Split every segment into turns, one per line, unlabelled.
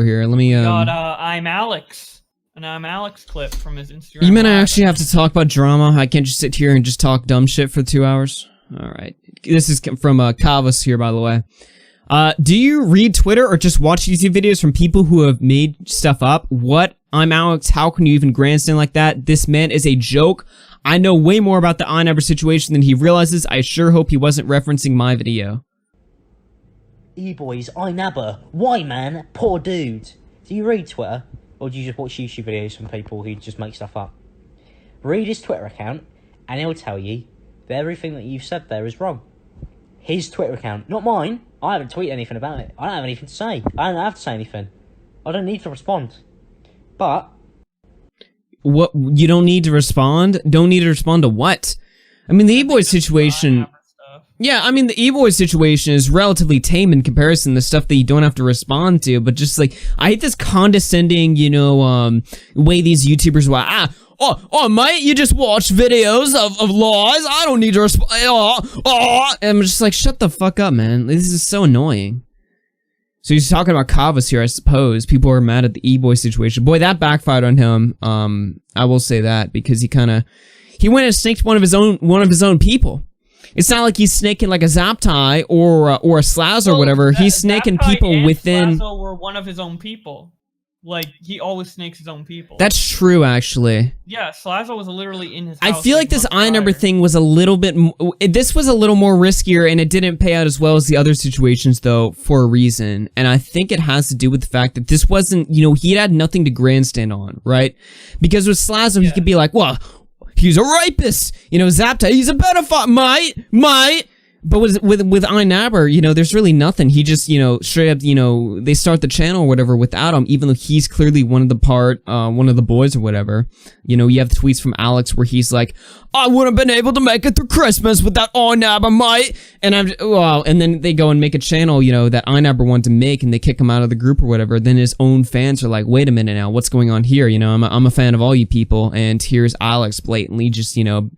here. Let me
got ImAllexx, an ImAllexx clip from his Instagram.
You mean I actually have to talk about drama? I can't just sit here and just talk dumb shit for 2 hours? Alright. This is from Kavas here, by the way. Do you read Twitter or just watch YouTube videos from people who have made stuff up? What? ImAllexx, how can you even grandstand like that? This man is a joke. I know way more about the iNabber situation than he realizes. I sure hope he wasn't referencing my video.
Boys, iNabber. Why, man? Poor dude. Do you read Twitter? Or do you just watch YouTube videos from people who just make stuff up? Read his Twitter account, and he'll tell you that everything that you've said there is wrong. His Twitter account, not mine. I haven't tweeted anything about it. I don't have anything to say. I don't have to say anything. I don't need to respond. But...
What? You don't need to respond? Don't need to respond to what? I mean, the E-Boy situation... Yeah, I mean, the E-Boy situation is relatively tame in comparison to stuff that you don't have to respond to, but just, like, I hate this condescending, you know, way these YouTubers were, oh, mate, you just watch videos of lies, I don't need to respond, I'm just like, shut the fuck up, man, this is so annoying. So he's talking about Kavas here, I suppose. People are mad at the E-Boy situation. Boy, that backfired on him, I will say that, because he went and snaked one of his own people. It's not like he's snaking like a Zaptai or a Slaz or whatever. He's snaking people within.
Slazo were one of his own people. Like he always snakes his own people.
That's true, actually.
Yeah, Slazo was literally in his house.
I feel like this iNabber thing was a little bit. This was a little more riskier, and it didn't pay out as well as the other situations, though, for a reason. And I think it has to do with the fact that this wasn't. You know, he had nothing to grandstand on, right? Because with Slazo, he could be like, well. He's a rapist, you know, Zapta, he's a pedophile, mate. But with iNabber, you know, there's really nothing. He just, you know, straight up, you know, they start the channel or whatever without him, even though he's clearly one of the boys or whatever. You know, you have tweets from Alex where he's like, I wouldn't have been able to make it through Christmas without iNabber, mate. And and then they go and make a channel, you know, that iNabber wanted to make, and they kick him out of the group or whatever. Then his own fans are like, wait a minute now, what's going on here? You know, I'm a fan of all you people, and here's Alex blatantly just, you know,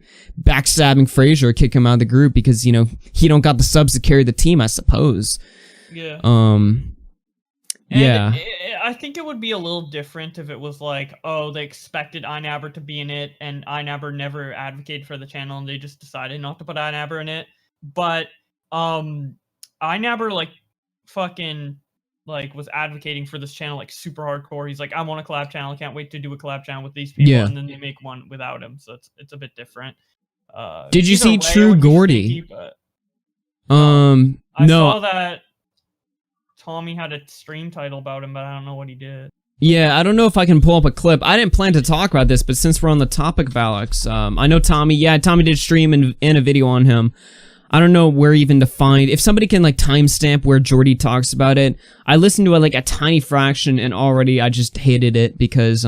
backstabbing Frazier, kick him out of the group because, you know, he don't got the subs to carry the team, I suppose.
Yeah.
Yeah.
I think it would be a little different if it was like, oh, they expected iNabber to be in it, and iNabber never advocated for the channel, and they just decided not to put iNabber in it. But iNabber like fucking like was advocating for this channel like super hardcore. He's like, I want a collab channel. I can't wait to do a collab channel with these people. Yeah. And then they make one without him, so it's a bit different.
Did you see True Geordie?
I
no.
saw that Tommy had a stream title about him, but I don't know what he did.
Yeah, I don't know if I can pull up a clip. I didn't plan to talk about this, but since we're on the topic of Alex, I know Tommy. Yeah, Tommy did stream and a video on him. I don't know where even to find. If somebody can like timestamp where Geordie talks about it, I listened to it like a tiny fraction, and already I just hated it because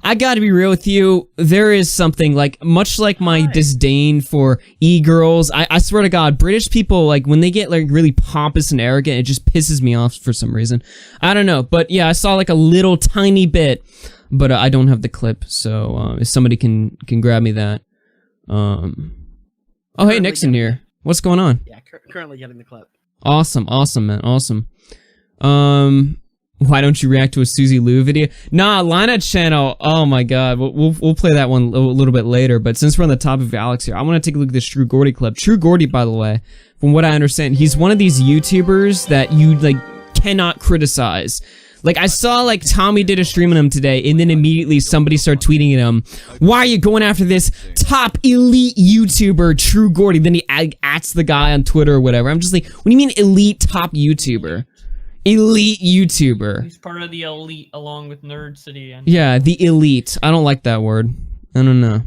I gotta be real with you, there is something, like, much like my disdain for e-girls, I swear to God, British people, like, when they get, like, really pompous and arrogant, it just pisses me off for some reason. I don't know, but yeah, I saw, like, a little tiny bit, but I don't have the clip, so, if somebody can grab me that. Oh, hey, Nixon here. What's going on?
Yeah, currently getting the clip.
Awesome, man, awesome. Why don't you react to a Suzy Lou video? Nah, Lina channel. Oh my God, we'll play that one a little bit later. But since we're on the topic of Alex here, I want to take a look at this True Geordie clip. True Geordie, by the way, from what I understand, he's one of these YouTubers that you like cannot criticize. Like I saw like Tommy did a stream on him today, and then immediately somebody started tweeting at him, "Why are you going after this top elite YouTuber, True Geordie?" Then he ats the guy on Twitter or whatever. I'm just like, what do you mean elite top YouTuber? Elite YouTuber.
He's part of the elite along with Nerd City. And
yeah, the elite. I don't like that word. I don't know.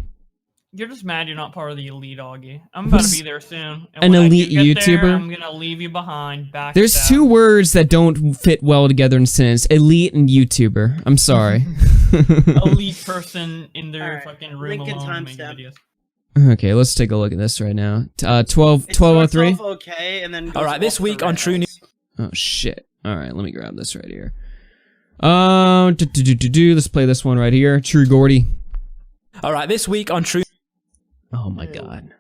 You're just mad you're not part of the elite, Augie. I'm about to be there soon. And
an elite YouTuber?
There, I'm gonna leave you behind.
There's two words that don't fit well together in a sentence. Elite and YouTuber. I'm sorry.
Elite person in their fucking room alone making videos.
Okay, let's take a look at this right now. 1203?
Okay, and then
alright, this week on True News.
Oh, shit. Alright, let me grab this right here. Let's play this one right here. True Geordie. Alright, this week on True... Oh my God.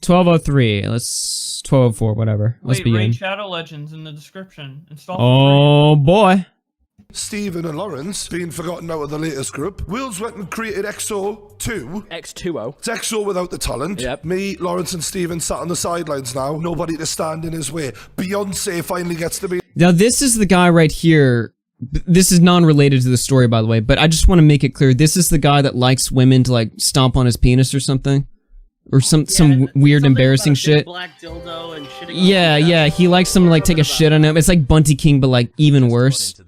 12:03. Let's 12:04. Whatever. Let's
Wait,
begin.
rate Shadow Legends in the description. Install.
Oh boy.
Stephen and Lawrence being forgotten out of the latest group. Will's went and created XO2.
X2O.
It's XO without the talent.
Yep.
Me, Lawrence and Stephen sat on the sidelines now. Nobody to stand in his way. Beyonce finally gets to be...
Now this is the guy right here. This is non-related to the story, by the way, but I just want to make it clear. This is the guy that likes women to like stomp on his penis or something. Or some weird embarrassing shit.
Black dildo and shitting on
Yeah, he likes someone to like take a shit on him. It's like Bunty King, but like even worse.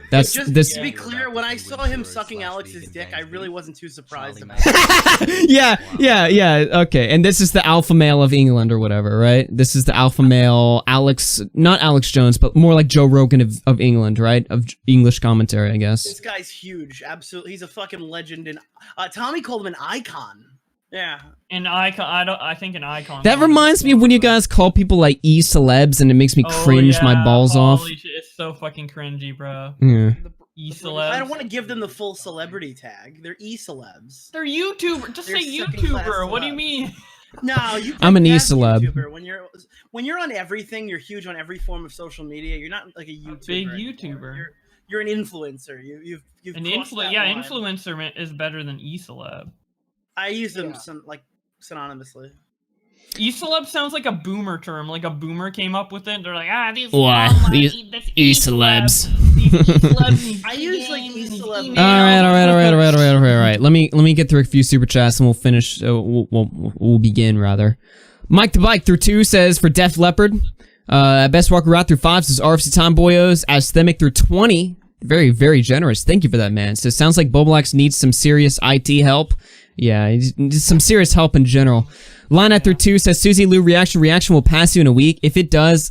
That's
Just
this.
to be clear, when I saw him sucking Alex's dick, I really wasn't too surprised about it.
Yeah. Okay, and this is the alpha male of England or whatever, right? This is the alpha male, Alex, not Alex Jones, but more like Joe Rogan of England, right? Of English commentary, I guess.
This guy's huge. Absolutely, he's a fucking legend. And Tommy called him an icon. Yeah.
An icon. I think an icon.
That reminds me of when you guys call people like e-celebs, and it makes me cringe my balls off.
Holy shit, it's so fucking cringy, bro.
Yeah.
E-celebs.
I don't want to give them the full celebrity tag. They're e-celebs.
They're YouTuber. Just
They're
say
second-class
YouTuber. What do you
celebs.
mean?
No, you.
I'm an
past
e-celeb.
YouTuber. When you're on everything, you're huge on every form of social media. You're not like a YouTuber.
Big
anymore.
YouTuber.
You're an influencer. You've
An
crossed that
yeah,
line.
influencer is better than e-celeb.
I use them synonymously.
E-celeb sounds like a boomer term. Like a boomer came up with it. They're like, these
e-celebs.
I use like e-celeb.
All right. Let me get through a few super chats and we'll finish. We'll begin rather. Mike the Bike through 2 says for Def Leppard. Best Walker Route through 5 says RFC Time Boyos. Asthemic through 20. Very, very generous. Thank you for that, man. So it sounds like ImAllexx needs some serious IT help. Yeah, just some serious help in general. Line after 2 says Susie Lou reaction will pass you in a week. If it does,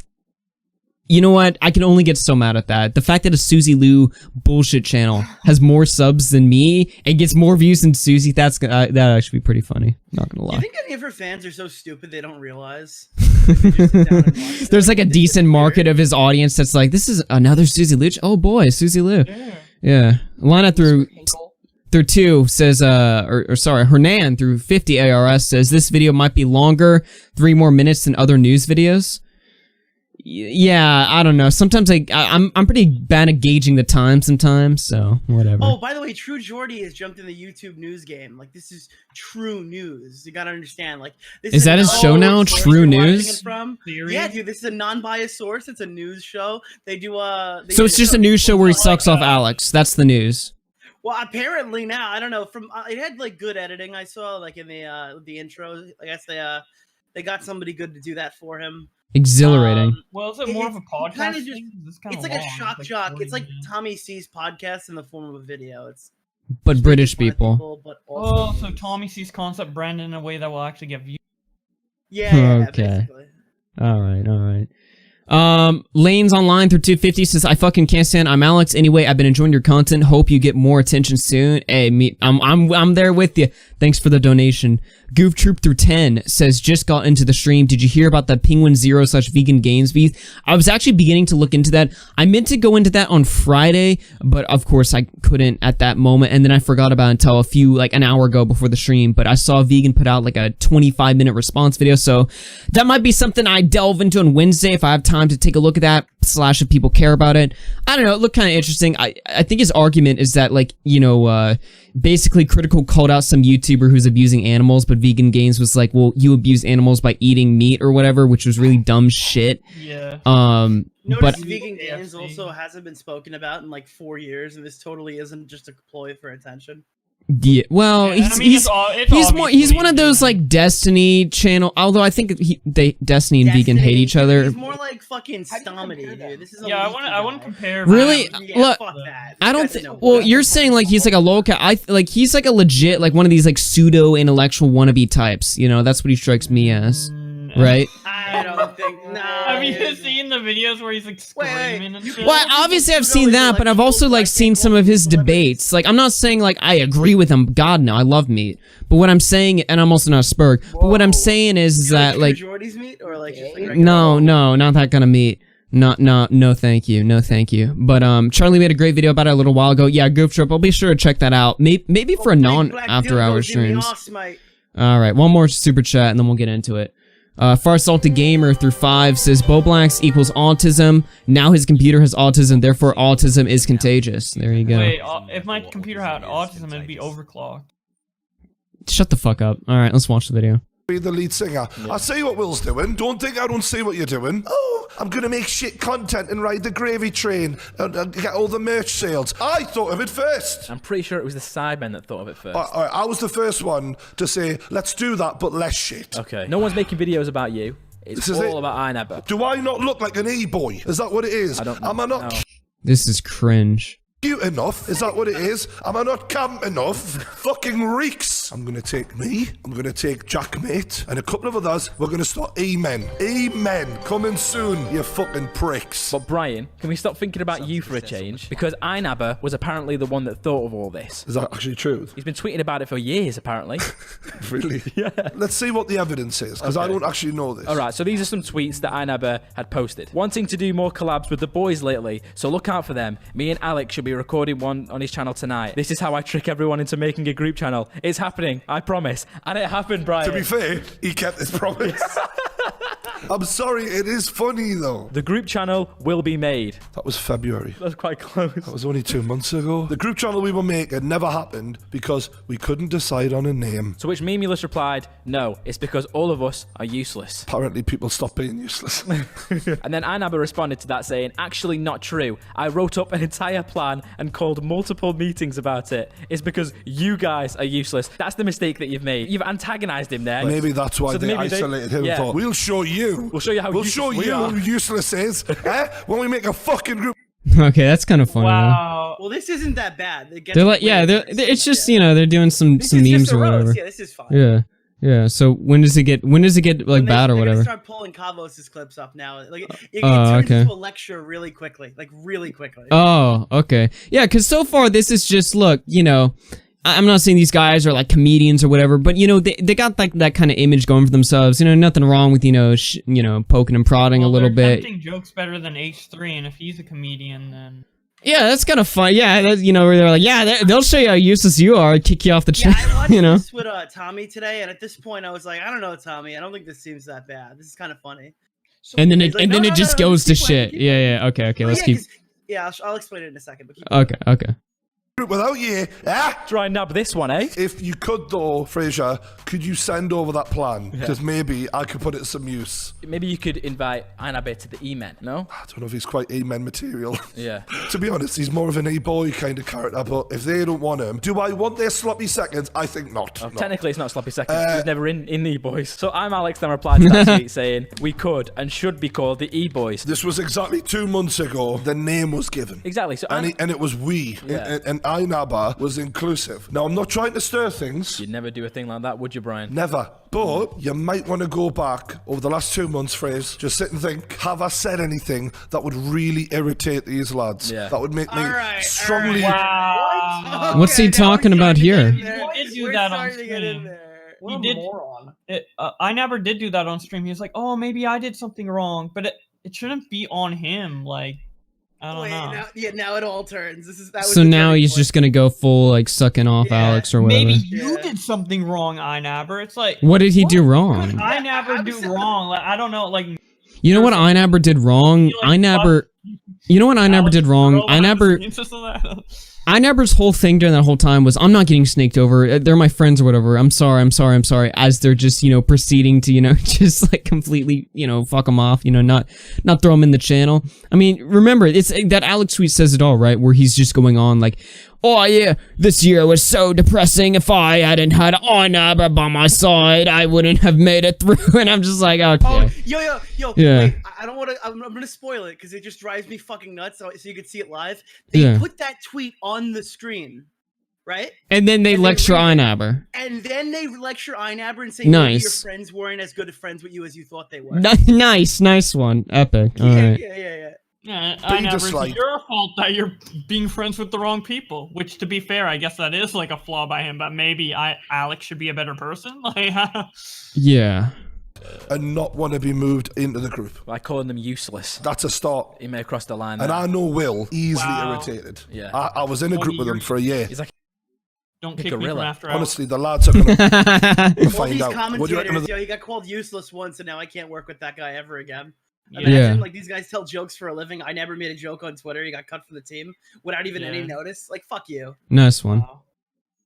you know what? I can only get so mad at that. The fact that a Susie Lou bullshit channel has more subs than me and gets more views than Susie, that'd actually be pretty funny. Not gonna lie.
You think any of her fans are so stupid they don't realize? They just sit down and watch
There's like a
This is
decent
weird.
market of his audience that's like, this is another Susie Lou. Oh boy, Susie Lou. Yeah. Lana through 2 says, sorry, Hernan through 50 ARS says this video might be longer, 3 more minutes than other news videos. Yeah, I don't know. Sometimes I'm pretty bad at gauging the time sometimes, so whatever.
Oh, by the way, True Geordie has jumped in the YouTube news game. Like, this is true news. You gotta understand. Like, this
Is that his show now,
source
True
you're watching
News?
it from.
Theory?
Yeah, dude, this is a non-biased source. It's a news show. They do
So it's just a news show where he sucks off Alex. That's the news.
Well, apparently now, I don't know. From it had like good editing. I saw like in the intro. I guess they got somebody good to do that for him.
Exhilarating.
Well, is it more of a podcast
kinda just-
thing?
It's like a shock jock. It's like Tommy C's podcast in the form of a video. It's
But British
fun of
people.
but also
Oh, so Tommy sees concept branded in a way that will actually get views.
yeah,
Okay.
basically.
All right. Lanes Online through 250 says, I fucking can't stand ImAllexx. Anyway, I've been enjoying your content. Hope you get more attention soon. Hey, I'm there with you. Thanks for the donation. Goof Troop through 10 says, just got into the stream. Did you hear about the Penguin Zero /Vegan Games beef? I was actually beginning to look into that. I meant to go into that on Friday, but of course I couldn't at that moment, and then I forgot about it until an hour ago before the stream, but I saw Vegan put out like a 25-minute response video, so that might be something I delve into on Wednesday if I have time to take a look at that, / if people care about it. I don't know, it looked kind of interesting. I think his argument is that, basically Critical called out some YouTuber who's abusing animals, but Vegan Games was like, well, you abuse animals by eating meat or whatever, which was really dumb shit.
Yeah.
Notice
But
Vegan
KFC.
Games also hasn't been spoken about in like 4 years, and this totally isn't just a ploy for attention.
yeah, well,
Yeah, I mean, it's
he's
obviously
one of those like Destiny channel. Although I think Destiny and Vegan hate each other.
He's more like fucking Stomedy, dude. This is a
Yeah,
leaky
I want
guy.
to compare.
Really?
Yeah,
Look,
fuck that.
I don't
This
think.
guy's no
Well,
good.
you're saying like he's like a low cat. He's like a legit one of these like pseudo intellectual wannabe types. You know, that's what he strikes me as, right?
I don't think. No.
Have you seen the videos where he's like screaming and shit?
Well, obviously I've seen that, but I've also like seen some of his debates. Like, I'm not saying like I agree with him. God no, I love meat. But what I'm saying, and I'm also not a Spurg. But what I'm saying is that like,
Geordie's meat or like just like
no, not that kind of meat. No, thank you. No, thank you. But, Charlie made a great video about it a little while ago. Yeah, Goof Trip, I'll be sure to check that out. Maybe for a non-after-hour streams. Alright, one more super chat and then we'll get into it. Far Salted Gamer through 5 says Boblax equals autism. Now his computer has autism, therefore autism is contagious. There you go.
Wait, if my computer had autism, it'd be overclocked.
Shut the fuck up. Alright, let's watch the video.
Be the lead singer. I see what Will's doing. Don't think I don't see what you're doing. Oh, I'm gonna make shit content and ride the gravy train and get all the merch sales. I thought of it first.
I'm pretty sure it was the Sidemen that thought of it first.
All right, I was the first one to say, let's do that, but less shit.
Okay. No one's making videos about you. It's
This is
all
it.
about iNabber.
Do I not look like an e-boy? Is that what it is?
I don't
Am I not
know.
This is cringe.
cute enough? Is that what it is? Am I not camp enough? Fucking reeks. I'm gonna take me, I'm gonna take Jackmate, and a couple of others. We're gonna start Amen. Amen. Coming soon, you fucking pricks.
But Brian, can we stop thinking about you for a change? Because iNabber was apparently the one that thought of all this.
Is that actually true?
He's been tweeting about it for years, apparently.
Really? Yeah. Let's see what the evidence is, because I don't actually know this.
All right, so these are some tweets that iNabber had posted. Wanting to do more collabs with the boys lately, so look out for them. Me and Alex should be recording one on his channel tonight. This is how I trick everyone into making a group channel. It's happening, I promise. And it happened, Brian.
To be fair, he kept his promise. I'm sorry, it is funny though.
The group channel will be made.
That was February.
That's quite close.
That was only 2 months ago. The group channel we were making never happened because we couldn't decide on a name.
To which Memulus replied, no, it's because all of us are useless.
Apparently people stopped being useless.
And then iNabber responded to that saying, actually not true. I wrote up an entire plan and called multiple meetings about it. It's because you guys are useless. That's the mistake that you've made. You've antagonized him there.
Maybe that's why
So
they
maybe
isolated him.
yeah.
Thought, we'll show you.
We'll show you how
We'll
useless
show
we
you
are.
who useless is. When we make a fucking group.
Okay, that's kind of funny.
Wow.
Well, this isn't that bad.
They're like, yeah, it's just, you know, they're doing some
This is
memes
just a
or whatever.
roast. Yeah, this is fine.
Yeah. So when does it get like
When
bad or
they're gonna
whatever?
start pulling Kavos' clips up now. Like it
Oh,
turns
okay.
into a lecture really quickly. Like really quickly.
Oh, okay. Yeah, because so far this is just, look, you know, I'm not saying these guys are like comedians or whatever, but you know, they got like that kind of image going for themselves. You know, nothing wrong with, you know, poking and prodding a little
they're
bit.
attempting jokes better than H3, and if he's a comedian, then
Yeah, that's kind of fun. Yeah, you know, where they're like, yeah, they'll show you how useless you are, kick you off the
Yeah,
channel,
I watched
you know.
this with Tommy today, and at this point, I was like, I don't know, Tommy. I don't think this seems that bad. This is kind of funny.
And then
He's like,
it
"No,
just
no,
goes to
keep playing,
shit.
keep
Yeah. Okay. Let's
yeah,
keep.
'cause- Yeah, I'll explain it in a second. But keep
Okay.
Without you,
Try and nab this one, eh?
If you could though, Fraser, could you send over that plan? Because maybe I could put it to some use.
Maybe you could invite iNabber to the E-Men, no?
I don't know if he's quite amen material.
Yeah.
To be honest, he's more of an A-boy kind of character, but if they don't want him, do I want their sloppy seconds? I think not. No.
Technically, it's not Sloppy Seconds. He's never in the E-Boys. So ImAllexx then replied to that tweet saying, we could and should be called the E-Boys.
This was exactly 2 months ago. The name was given.
Exactly. So
And it was we.
Yeah.
And iNabber was inclusive. Now, I'm not trying to stir things.
You'd never do a thing like that, would you, Brian?
Never. But you might want to go back over the last 2 months, Fraser. Just sit and think, have I said anything that would really irritate these lads?
Yeah.
That would make me
All right,
strongly...
wow.
What's he
now
talking
we're
about
starting to
here?
get in there.
He did do
We're
that on
starting to get in
stream.
there.
He did. iNabber did do that on stream. He was like, "Oh, maybe I did something wrong," but it shouldn't be on him. Like, I don't know.
Now it all turns. That was
So
the
now
turning
he's
point.
just gonna go full like sucking off
Yeah.
Alex or whatever.
Maybe you
Yeah.
did something wrong, iNabber. It's like,
What did he do
what
wrong?
could iNabber do wrong? Like, I don't know. Like,
You know what iNabber did wrong?
You, like,
iNabber. You know what iNabber did wrong? iNabber's whole thing during that whole time was, I'm not getting snaked over. They're my friends or whatever. I'm sorry. As they're just, you know, proceeding to, you know, just like completely, you know, fuck them off, you know, not throw them in the channel. I mean, remember, it's that Alex tweet says it all, right? Where he's just going on like, oh yeah, this year was so depressing. If I hadn't had iNabber by my side, I wouldn't have made it through. And I'm just like, okay.
Oh, yo.
Yeah.
Wait, I don't want to. I'm gonna spoil it because it just drives me fucking nuts. So you can see it live. They
Yeah.
put that tweet on the screen, right?
And then they
And they
lecture
read it.
iNabber.
And then they lecture iNabber and say,
Nice.
maybe your friends weren't as good of friends with you as you thought they were.
Nice one. Epic. All right.
Yeah.
Yeah,
But you
iNabber,
just, like-
it's your fault that you're being friends with the wrong people. Which, to be fair, I guess that is like a flaw by him. But maybe Alex should be a better person. Like,
Yeah.
And not want to be moved into the group.
By calling them useless.
That's a start.
He may have crossed the line
And
there.
I know Will easily
Wow.
irritated.
Yeah.
I was in a group with him for a year.
He's like,
Don't
The
kick me from
gorilla.
after hours.
Honestly, the lads are going to
All
find
these
out. What do you reckon
commentators,
of the-
yo, he got called useless once, and now I can't work with that guy ever again.
Yeah.
Imagine, like, these guys tell jokes for a living. I never made a joke on Twitter. He got cut from the team without even any
Yeah.
notice. Like, fuck you.
Nice one.
Wow.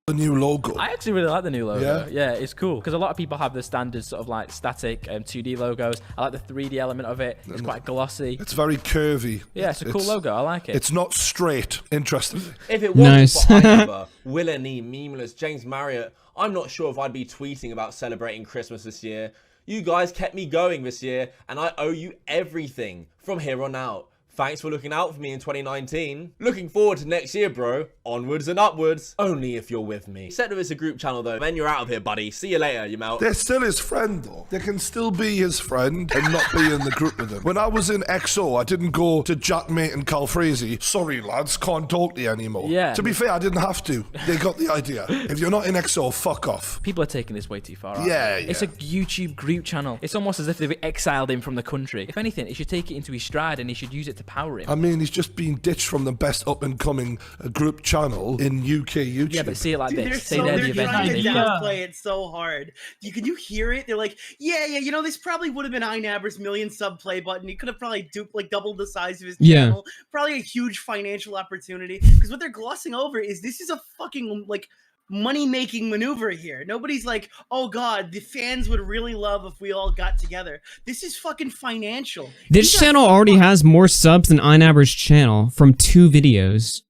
the new logo?
I actually really like the new logo.
Yeah?
Yeah, it's cool because a lot of people have the standard sort of like static 2D logos. I like the 3D element of it. It's quite glossy.
It's very curvy.
Yeah, it's a cool logo. I like it.
It's not straight, interestingly.
If it wasn't
Nice.
for iNabber, Willenee, Memeless, James Marriott, I'm not sure if I'd be tweeting about celebrating Christmas this year. You guys kept me going this year, and I owe you everything from here on out. Thanks for looking out for me in 2019. Looking forward to next year, bro. Onwards and upwards. Only if you're with me. Except if it's a group channel, though. Then you're out of here, buddy. See you later, you mouth.
They're still his friend, though. They can still be his friend and not be in the group with him. When I was in XO, I didn't go to Jack Mate and Cal Frazee. Sorry, lads, can't talk to you anymore.
Yeah.
To be fair, I didn't have to. They got the idea. If you're not in XO, fuck off.
People are taking this way too far. aren't
Yeah,
they? It's
yeah.
a YouTube group channel. It's almost as if they've exiled him from the country. If anything, he should take it into his stride and he should use it to power him.
I mean, he's just been ditched from the best up-and-coming group channel in UK YouTube.
Yeah, but see it like
Dude,
this. Say they're the
they're
event
trying to
they
Yeah.
downplay it so hard. Can you hear it? They're like, yeah, you know, this probably would have been iNabber's million sub play button. He could have probably doubled the size of his
Yeah.
channel. Probably a huge financial opportunity. Because what they're glossing over is this is a fucking like money-making maneuver here. Nobody's like, oh god, the fans would really love if we all got together. This is fucking financial.
This
You got
channel already has more subs than iNabber's channel from 2 videos.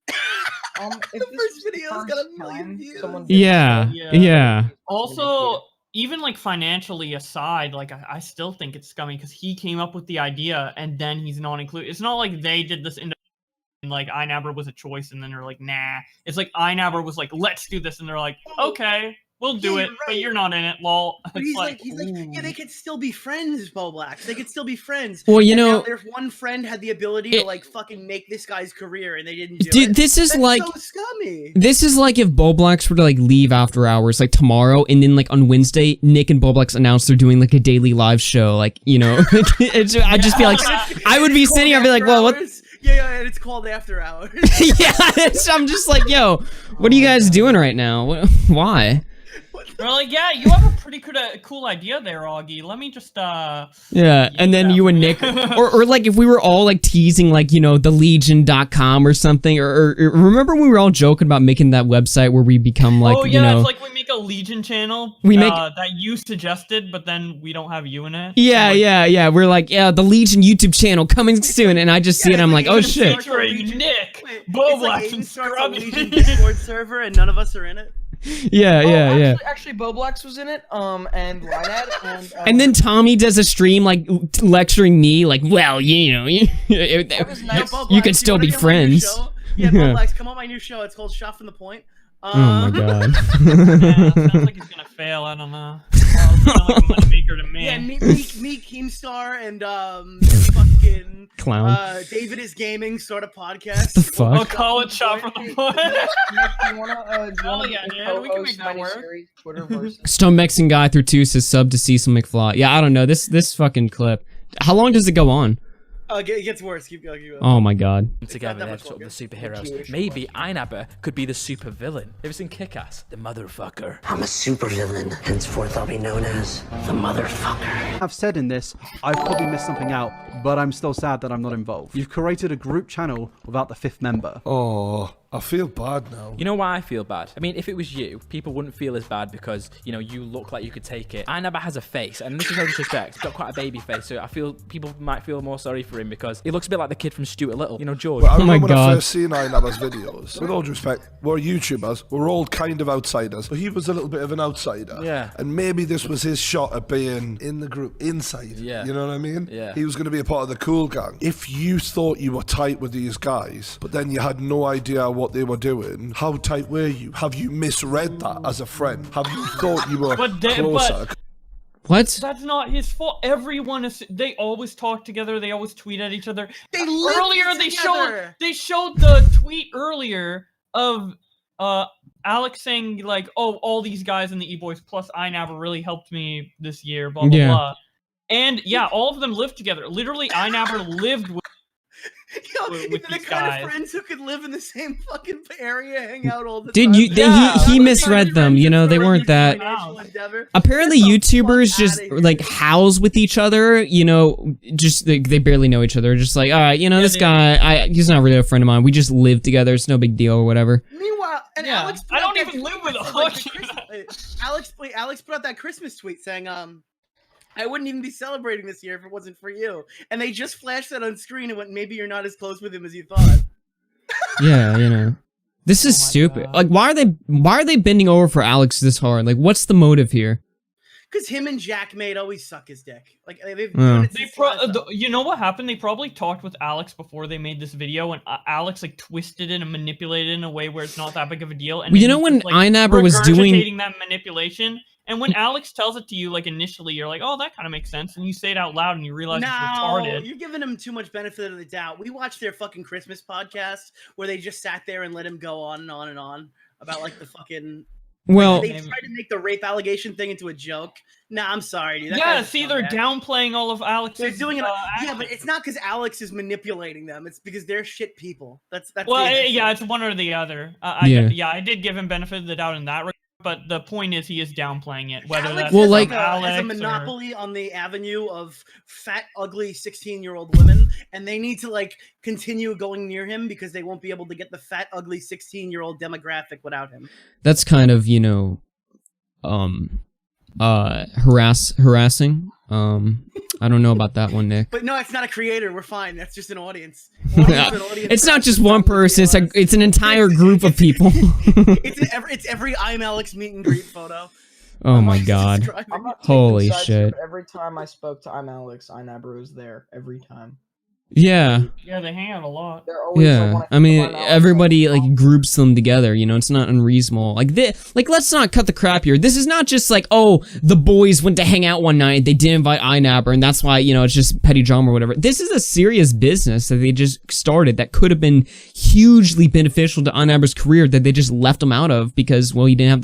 If
The
this
first
was the
video's
first
got 1 million
time
views.
someone did
Yeah,
Yeah.
yeah.
Also, even like financially aside, like I still think it's scummy because he came up with the idea and then he's not included. It's not like they did this like iNabber was a choice and then they're like, nah. It's like iNabber was like, let's do this, and they're like, okay, we'll do
Yeah,
it,
you're
but
right.
you're not in it, lol.
But
It's
he's like, yeah, they could still be friends, Bo Blacks. They could still be friends.
Well, you
And now
know,
their one friend had the ability
it-
to like fucking make this guy's career, and they didn't do
dude,
it.
this is
That's
like
so scummy.
this is like if Boblax were to like leave after hours like tomorrow, and then like on Wednesday, Nick and Boblax announced they're doing like a daily live show. Like, you know, I'd just be like, I would be
It's
sitting here, I'd be
called
like, well, what?
After Hours. Yeah, and it's called After Hours.
Yeah, I'm just like, yo, what are you guys doing right now? Why?
They're like, yeah, you have a pretty cool idea there, Augie. Let me just
Yeah, and then you and Nick, or like if we were all like teasing like, you know, thelegion.com or something, or remember when we were all joking about making that website where we become like,
oh yeah,
you know,
it's like we make a Legion channel
We make-
that you suggested, but then we don't have you in it.
yeah,
I'm like,
yeah, we're like, yeah, the Legion YouTube channel coming soon, and I just see it, I'm like, oh
Even
shit.
start a
Featuring Nick,
Wait,
Bo
it's like
Blacks,
Aiden
and
starts a
Scrubby.
Legion Discord server, and none of us are in it.
Yeah, yeah, yeah.
Actually, Bo Blacks was in it. And Lynad
And then Tommy does a stream like lecturing me, like, well, you know,
was nice.
Yeah, Bo
you
Blacks,
can still
wanna
be
be on my new
friends.
show? Yeah, Bo Blacks, come on my new show. It's called Shot from the Point.
Oh my god.
Yeah, that sounds like he's gonna fail. I don't know. Sounds like a moneymaker to me.
Yeah, me Keemstar, and fucking
Clown.
David is Gaming sort of podcast.
The fuck?
I'll call it Shot from the Point.
Nick, do you wanna
Hell yeah, dude, we can make
co-host
that
my
work.
series, Twitter versus?
Stone Mexican guy through 2 says sub to Cecil McFly. Yeah, I don't know. This fucking clip. How long does it go on?
It gets worse. Keep going.
Oh my god.
Together,
that
they're
much
sort of the
longer.
superheroes. Maybe iNabber could be the super villain. Ever seen Kick-Ass? The motherfucker.
I'm a supervillain. Henceforth, I'll be known as the motherfucker.
I've said in this, I've probably missed something out, but I'm still sad that I'm not involved. You've created a group channel without the 5th member.
Oh, I feel bad now.
You know why I feel bad? I mean, if it was you, people wouldn't feel as bad because, you know, you look like you could take it. iNabber has a face, and this is no disrespect. He's got quite a baby face, so I feel people might feel more sorry for him because he looks a bit like the kid from Stuart Little. You know, George.
But I
Oh my
remember when I
God.
first seen iNabber's videos. With all due respect, we're YouTubers. We're all kind of outsiders. But he was a little bit of an outsider.
Yeah.
And maybe this was his shot at being in the group, inside.
Yeah.
You know what I mean?
Yeah.
He was going to be a part of the cool gang. If you thought you were tight with these guys, but then you had no idea what they were doing, how tight were you? Have you misread that as a friend? Have you thought you were
But
closer?
What?
That's not his fault. Everyone is. They always talk together. They always tweet at each other.
They live
Earlier,
together.
they showed the tweet earlier of Alex saying like, "Oh, all these guys in the E-Boys plus iNabber really helped me this year." Blah blah
Yeah.
blah. And yeah, all of them lived together. Literally, iNabber lived with.
Yo,
with
the
these
kind
guys.
of friends who could live in the same fucking area, hang out all the
Dude,
time.
he misread them. You know, they weren't that. Apparently, YouTubers just like house with each other. You know, just they barely know each other. Just like, all right, you know, this guy, he's not really a friend of mine. We just live together. It's no big deal or whatever.
Meanwhile, and
Yeah,
Alex,
I don't even live with
Alex put out that Christmas tweet saying, I wouldn't even be celebrating this year if it wasn't for you. And they just flashed that on screen and went, maybe you're not as close with him as you thought.
Yeah, you know, this is stupid. Like, why are they bending over for Alex this hard? Like, what's the motive here?
Because him and Jack Mate always suck his dick. Like they've
Yeah.
done it since last time.
You know what happened? They probably talked with Alex before they made this video, and Alex like twisted it and manipulated it in a way where it's not that big of a deal. And
Well, you
then
know
he's
when
just, like,
iNabber was doing-
regurgitating that manipulation, and when Alex tells it to you, like initially, you're like, "Oh, that kind of makes sense," and you say it out loud, and you realize it's retarded.
You're giving him too much benefit of the doubt. We watched their fucking Christmas podcast where they just sat there and let him go on and on and on about like the fucking.
Well,
they tried to make the rape allegation thing into a joke. Nah, I'm sorry, dude. That
Yeah,
guy's a
see, they're
scumbag.
downplaying all of Alex's.
They're doing it. Yeah,
actions.
but it's not because Alex is manipulating them. It's because they're shit people. That's.
Well,
the
yeah, it's one or the other.
Yeah.
I did give him benefit of the doubt in that regard, but the point is he is downplaying it. Whether
Alex
that's
Well,
has
like-
has a
Alex
monopoly on the avenue of fat, ugly 16-year-old women, and they need to like continue going near him because they won't be able to get the fat, ugly 16-year-old demographic without him.
That's kind of, you know, harassing. I don't know about that one, Nick.
But no, it's not a creator. We're fine. That's just an audience. Audience
It's not just one person. It's an entire group of people.
it's every ImAllexx meet and greet photo.
Oh my god.
Describing
I'm not
it.
taking
Holy
sides,
shit.
but every time I spoke to iMAllexx, iNabber was there every time.
Yeah.
Yeah, they hang out a lot.
They're always
Yeah, I mean, everybody like groups them together. You know, it's not unreasonable. Like let's not cut the crap here. This is not just like, oh, the boys went to hang out one night. They didn't invite iNabber, and that's why, you know, it's just petty drama or whatever. This is a serious business that they just started that could have been hugely beneficial to iNabber's career that they just left him out of because, well, he didn't have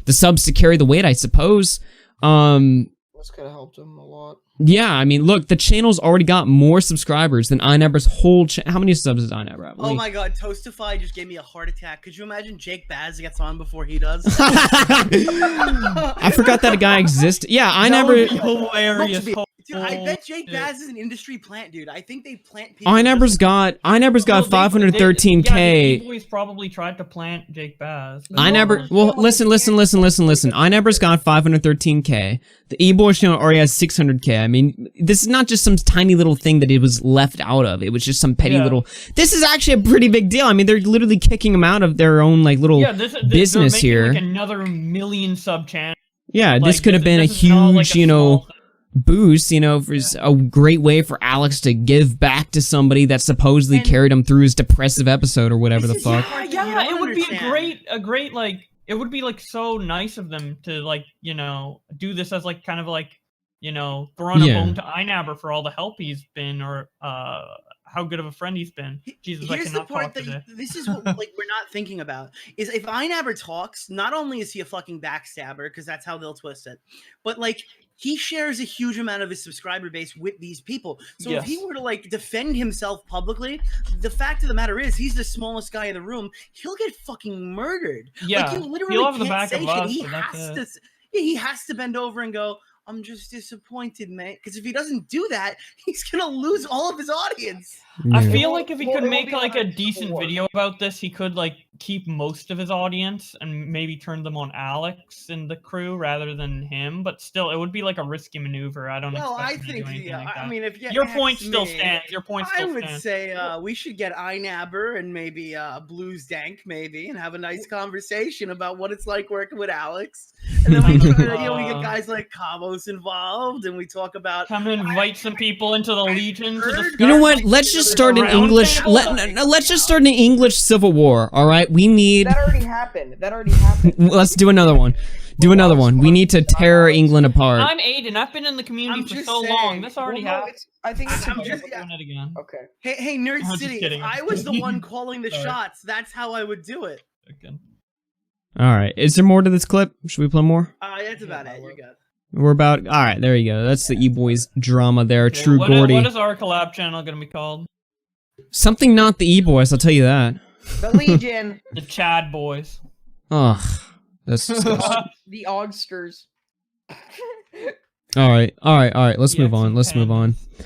the subs to carry the weight, I suppose.
This could have helped him a lot.
Yeah, I mean, look, the channel's already got more subscribers than iNabber's whole channel. How many subs does iNabber have?
Oh my god, Toastify just gave me a heart attack. Could you imagine Jake Baz gets on before he does?
I forgot that a guy existed. Yeah, iNabber.
Hilarious.
Dude, I bet Jake Baz is an industry plant, dude. I think they plant people.
iNabber's got 513K.
The boys probably tried to plant Jake Baz.
iNabber. Well, listen. iNabber's got 513K. The E-Boys channel already has 600K. I mean, this is not just some tiny little thing that it was left out of. It was just some petty little. This is actually a pretty big deal. I mean, they're literally kicking them out of their own like little business
they're making,
here.
like, another million sub channel.
Yeah, this
Like,
could have been a
this is not, like,
huge,
a
you know,
small thing.
boost, you know, for a great way for Alex to give back to somebody that supposedly carried him through his depressive episode or whatever the fuck.
Yeah, it would be a great like it would be like so nice of them to like, you know, do this as like kind of like, you know, throwing a bone to iNabber for all the help he's been or how good of a friend he's been. Jesus, I
Here's the
cannot
part
talk
that
today.
this is what like we're not thinking about is if iNabber talks, not only is he a fucking backstabber because that's how they'll twist it, but like he shares a huge amount of his subscriber base with these people. So if he were to like defend himself publicly, the fact of the matter is he's the smallest guy in the room. He'll get fucking murdered.
Yeah,
like, you literally
he'll have the
can't
back
say
of
shit.
us,
He
but that's
has
it.
to. Yeah, he has to bend over and go, I'm just disappointed, mate. Because if he doesn't do that, he's gonna lose all of his audience.
I feel like if he
Well,
could
it will
make
be
like a
like a
decent
war.
video about this, he could like keep most of his audience and maybe turn them on Alex and the crew rather than him. But still, it would be like a risky maneuver. I don't.
Well, I
expect him to
think
do anything
yeah.
like that.
I mean, if you
your
ask
point still
me,
stands. Your point
I
still
would
stands.
say we should get iNabber and maybe Blues Dank maybe and have a nice conversation about what it's like working with Alex. And then we get guys like Cabos involved and we talk about
Come and invite some people into the Legion. To discuss
You know what? Let's just start an English. Let's just start an English civil war. All right, we need.
That already happened.
Let's do another one. Do another one. We need to tear England apart.
I'm Aiden. I've been in the community
I'm
for
just
so
saying.
long. This already
Well, no,
happened.
I think it's
I'm
a
just-
Doing it again.
Okay.
hey Nerd
I'm just
City,
kidding,
if
I'm
I
just
was the
kidding.
one calling the
Sorry.
shots, that's how I would do it.
Okay.
All right. Is there more to this clip? Should we play more?
That's about it. You're good.
We're about. All right. There you go. That's the E-Boys drama there.
Okay,
True
what
Geordie.
what is our collab channel gonna be called?
Something not the E-boys, I'll tell you that.
The Legion.
The Chad boys.
Ugh. That's disgusting.
The Ogsters.
Alright, let's
Yeah,
move on.
some
Let's move on.